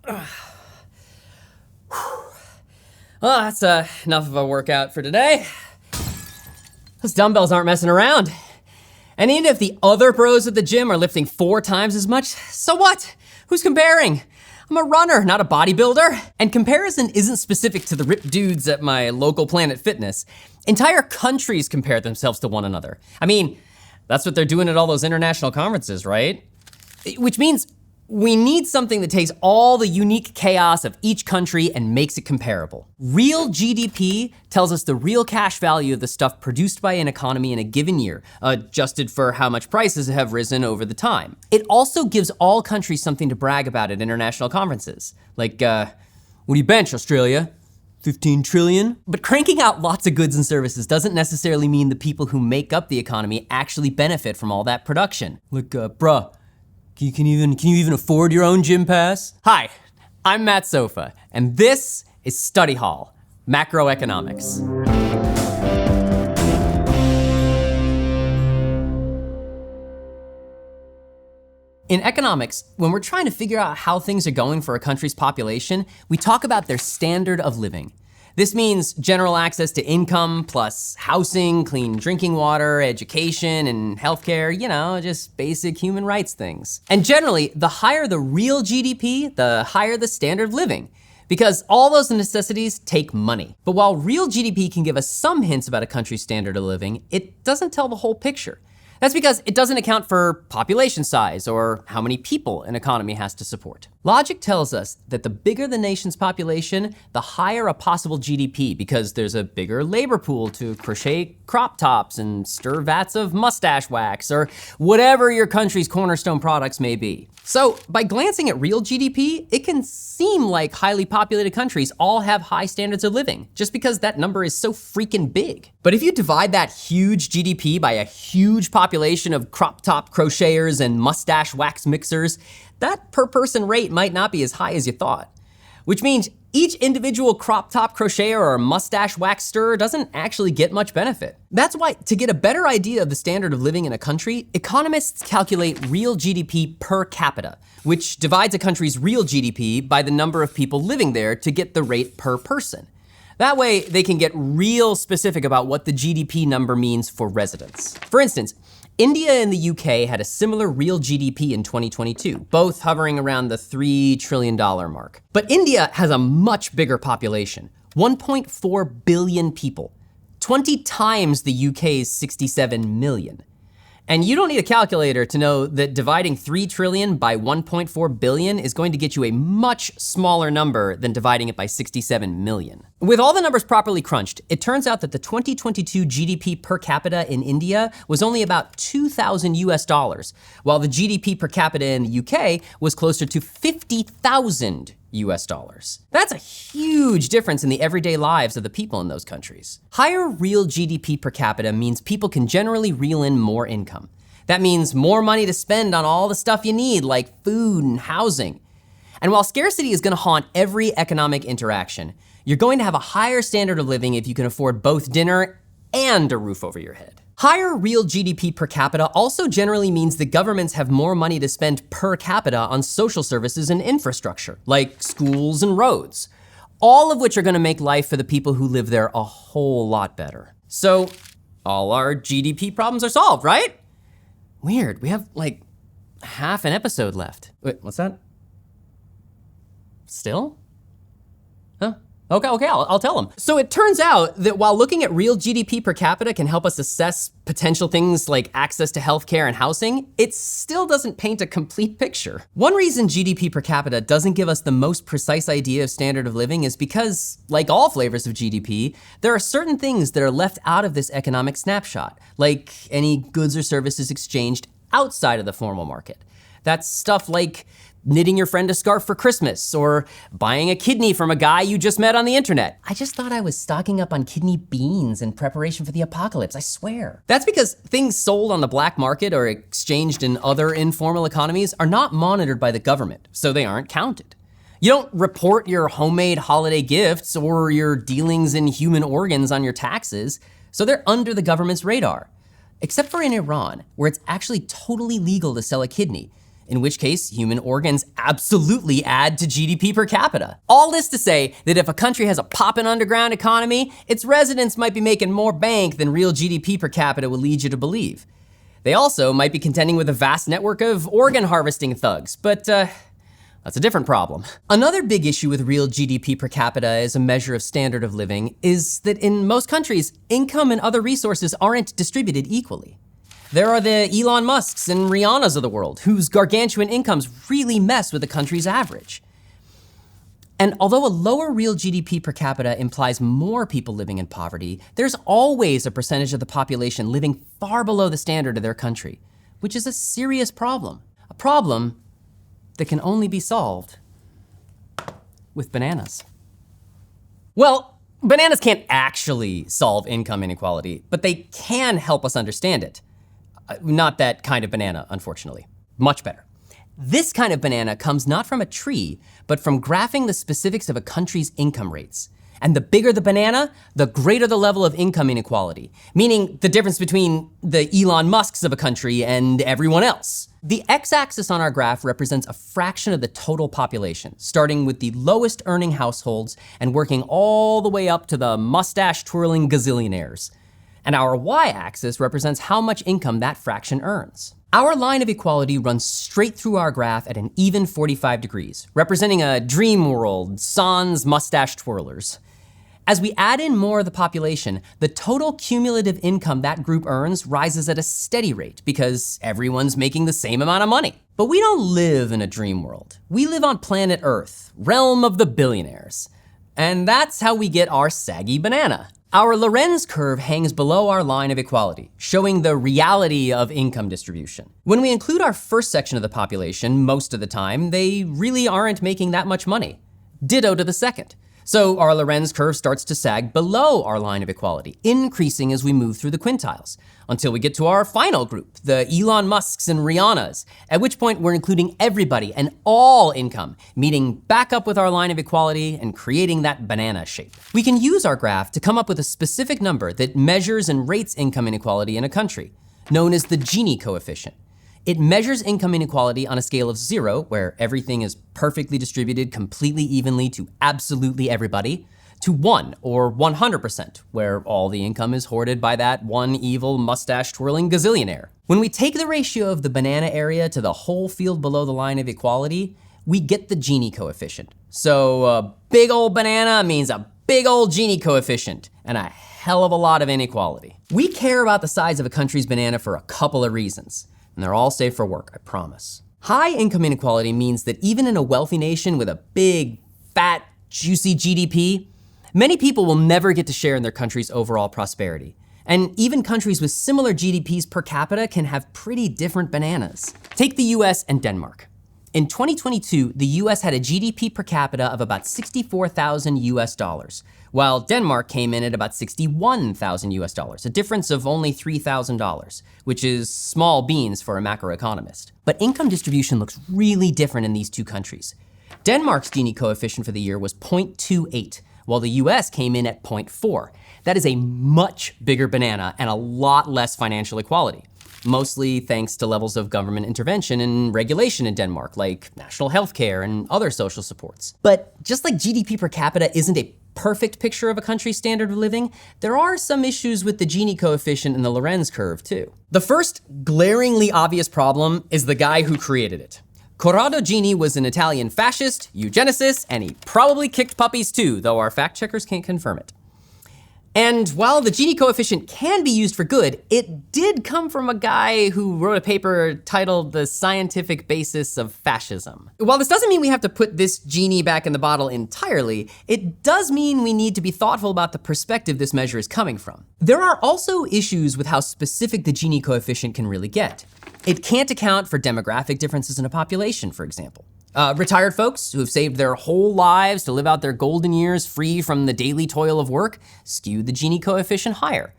Well, that's enough of a workout for today. Those dumbbells aren't messing around. And even if the other bros at the gym are lifting 4 times as much, so what? Who's comparing? I'm a runner, not a bodybuilder. And comparison isn't specific to the ripped dudes at my local Planet Fitness. Entire countries compare themselves to one another. I mean, that's what they're doing at all those international conferences, right? Which means we need something that takes all the unique chaos of each country and makes it comparable. Real GDP tells us the real cash value of the stuff produced by an economy in a given year, adjusted for how much prices have risen over the time. It also gives all countries something to brag about at international conferences. Like, what do you bench, Australia? 15 trillion? But cranking out lots of goods and services doesn't necessarily mean the people who make up the economy actually benefit from all that production. Like, bruh, Can you even afford your own gym pass? Hi, I'm Matt Sofa, and this is Study Hall, Macroeconomics. In economics, when we're trying to figure out how things are going for a country's population, we talk about their standard of living. This means general access to income plus housing, clean drinking water, education, and healthcare, just basic human rights things. And generally, the higher the real GDP, the higher the standard of living, because all those necessities take money. But while real GDP can give us some hints about a country's standard of living, it doesn't tell the whole picture. That's because it doesn't account for population size or how many people an economy has to support. Logic tells us that the bigger the nation's population, the higher a possible GDP, because there's a bigger labor pool to crochet crop tops and stir vats of mustache wax or whatever your country's cornerstone products may be. So by glancing at real GDP, it can seem like highly populated countries all have high standards of living, just because that number is so freaking big. But if you divide that huge GDP by a huge population of crop top crocheters and mustache wax mixers, that per person rate might not be as high as you thought. Which means each individual crop top crocheter or mustache wax stirrer doesn't actually get much benefit. That's why, to get a better idea of the standard of living in a country, economists calculate real GDP per capita, which divides a country's real GDP by the number of people living there to get the rate per person. That way, they can get real specific about what the GDP number means for residents. For instance, India and the UK had a similar real GDP in 2022, both hovering around the $3 trillion mark. But India has a much bigger population, 1.4 billion people, 20 times the UK's 67 million. And you don't need a calculator to know that dividing 3 trillion by 1.4 billion is going to get you a much smaller number than dividing it by 67 million. With all the numbers properly crunched, it turns out that the 2022 GDP per capita in India was only about $2,000, while the GDP per capita in the UK was closer to $50,000. That's a huge difference in the everyday lives of the people in those countries. Higher real GDP per capita means people can generally reel in more income. That means more money to spend on all the stuff you need, like food and housing. And while scarcity is gonna haunt every economic interaction, you're going to have a higher standard of living if you can afford both dinner and a roof over your head. Higher real GDP per capita also generally means that governments have more money to spend per capita on social services and infrastructure, like schools and roads, all of which are gonna make life for the people who live there a whole lot better. So all our GDP problems are solved, right? Weird, we have like half an episode left. Wait, what's that? Still? Huh? Okay, I'll tell them. So it turns out that while looking at real GDP per capita can help us assess potential things like access to healthcare and housing, it still doesn't paint a complete picture. One reason GDP per capita doesn't give us the most precise idea of standard of living is because, like all flavors of GDP, there are certain things that are left out of this economic snapshot, like any goods or services exchanged outside of the formal market. That's stuff like knitting your friend a scarf for Christmas, or buying a kidney from a guy you just met on the internet. I just thought I was stocking up on kidney beans in preparation for the apocalypse, I swear. That's because things sold on the black market or exchanged in other informal economies are not monitored by the government, so they aren't counted. You don't report your homemade holiday gifts or your dealings in human organs on your taxes, so they're under the government's radar. Except for in Iran, where it's actually totally legal to sell a kidney, in which case human organs absolutely add to GDP per capita. All this to say that if a country has a poppin' underground economy, its residents might be making more bank than real GDP per capita will lead you to believe. They also might be contending with a vast network of organ harvesting thugs, but that's a different problem. Another big issue with real GDP per capita as a measure of standard of living is that in most countries, income and other resources aren't distributed equally. There are the Elon Musks and Rihannas of the world, whose gargantuan incomes really mess with a country's average. And although a lower real GDP per capita implies more people living in poverty, there's always a percentage of the population living far below the standard of their country, which is a serious problem. A problem that can only be solved with bananas. Well, bananas can't actually solve income inequality, but they can help us understand it. Not that kind of banana, unfortunately. Much better. This kind of banana comes not from a tree, but from graphing the specifics of a country's income rates. And the bigger the banana, the greater the level of income inequality, meaning the difference between the Elon Musks of a country and everyone else. The x-axis on our graph represents a fraction of the total population, starting with the lowest earning households and working all the way up to the mustache-twirling gazillionaires. And our y-axis represents how much income that fraction earns. Our line of equality runs straight through our graph at an even 45 degrees, representing a dream world, sans mustache twirlers. As we add in more of the population, the total cumulative income that group earns rises at a steady rate because everyone's making the same amount of money. But we don't live in a dream world. We live on planet Earth, realm of the billionaires. And that's how we get our saggy banana. Our Lorenz curve hangs below our line of equality, showing the reality of income distribution. When we include our first section of the population, most of the time, they really aren't making that much money. Ditto to the second. So our Lorenz curve starts to sag below our line of equality, increasing as we move through the quintiles, until we get to our final group, the Elon Musks and Rihannas, at which point we're including everybody and all income, meeting back up with our line of equality and creating that banana shape. We can use our graph to come up with a specific number that measures and rates income inequality in a country, known as the Gini coefficient. It measures income inequality on a scale of 0, where everything is perfectly distributed completely evenly to absolutely everybody, to 1, or 100%, where all the income is hoarded by that one evil mustache-twirling gazillionaire. When we take the ratio of the banana area to the whole field below the line of equality, we get the Gini coefficient. So a big old banana means a big old Gini coefficient, and a hell of a lot of inequality. We care about the size of a country's banana for a couple of reasons. And they're all safe for work, I promise. High income inequality means that even in a wealthy nation with a big, fat, juicy GDP, many people will never get to share in their country's overall prosperity. And even countries with similar GDPs per capita can have pretty different bananas. Take the US and Denmark. In 2022, the US had a GDP per capita of about 64,000 US dollars, while Denmark came in at about 61,000 US dollars, a difference of only $3,000, which is small beans for a macroeconomist. But income distribution looks really different in these two countries. Denmark's Gini coefficient for the year was 0.28, while the US came in at 0.4. That is a much bigger banana and a lot less financial equality, mostly thanks to levels of government intervention and regulation in Denmark, like national health care and other social supports. But just like GDP per capita isn't a perfect picture of a country's standard of living, there are some issues with the Gini coefficient and the Lorenz curve too. The first glaringly obvious problem is the guy who created it. Corrado Gini was an Italian fascist, eugenicist, and he probably kicked puppies too, though our fact checkers can't confirm it. And while the Gini coefficient can be used for good, it did come from a guy who wrote a paper titled The Scientific Basis of Fascism. While this doesn't mean we have to put this genie back in the bottle entirely, it does mean we need to be thoughtful about the perspective this measure is coming from. There are also issues with how specific the Gini coefficient can really get. It can't account for demographic differences in a population, for example. Retired folks who have saved their whole lives to live out their golden years free from the daily toil of work skew the Gini coefficient higher.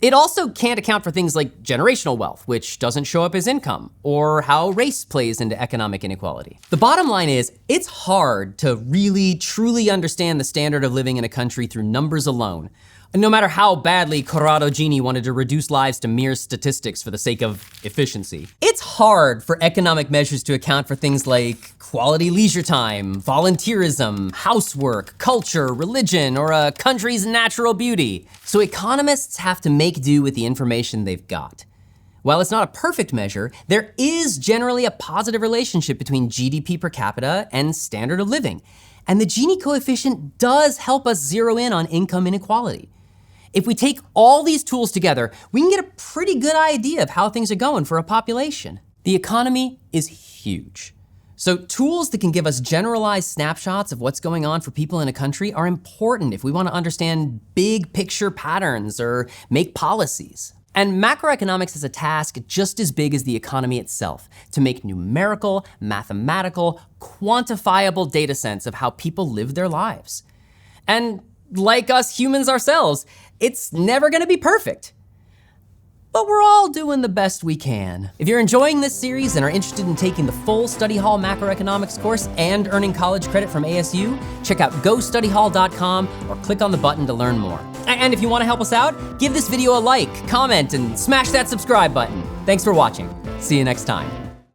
It also can't account for things like generational wealth, which doesn't show up as income, or how race plays into economic inequality. The bottom line is, it's hard to really, truly understand the standard of living in a country through numbers alone, no matter how badly Corrado Gini wanted to reduce lives to mere statistics for the sake of efficiency. It's hard for economic measures to account for things like quality leisure time, volunteerism, housework, culture, religion, or a country's natural beauty. So economists have to make do with the information they've got. While it's not a perfect measure, there is generally a positive relationship between GDP per capita and standard of living. And the Gini coefficient does help us zero in on income inequality. If we take all these tools together, we can get a pretty good idea of how things are going for a population. The economy is huge. So tools that can give us generalized snapshots of what's going on for people in a country are important if we want to understand big picture patterns or make policies. And macroeconomics is a task just as big as the economy itself, to make numerical, mathematical, quantifiable data sets of how people live their lives. And like us humans ourselves, it's never gonna be perfect. But we're all doing the best we can. If you're enjoying this series and are interested in taking the full study hall macroeconomics course and earning college credit from ASU, check out gostudyhall.com or click on the button to learn more. And if you want to help us out, give this video a like, comment, and smash that subscribe button. Thanks for watching. See you next time.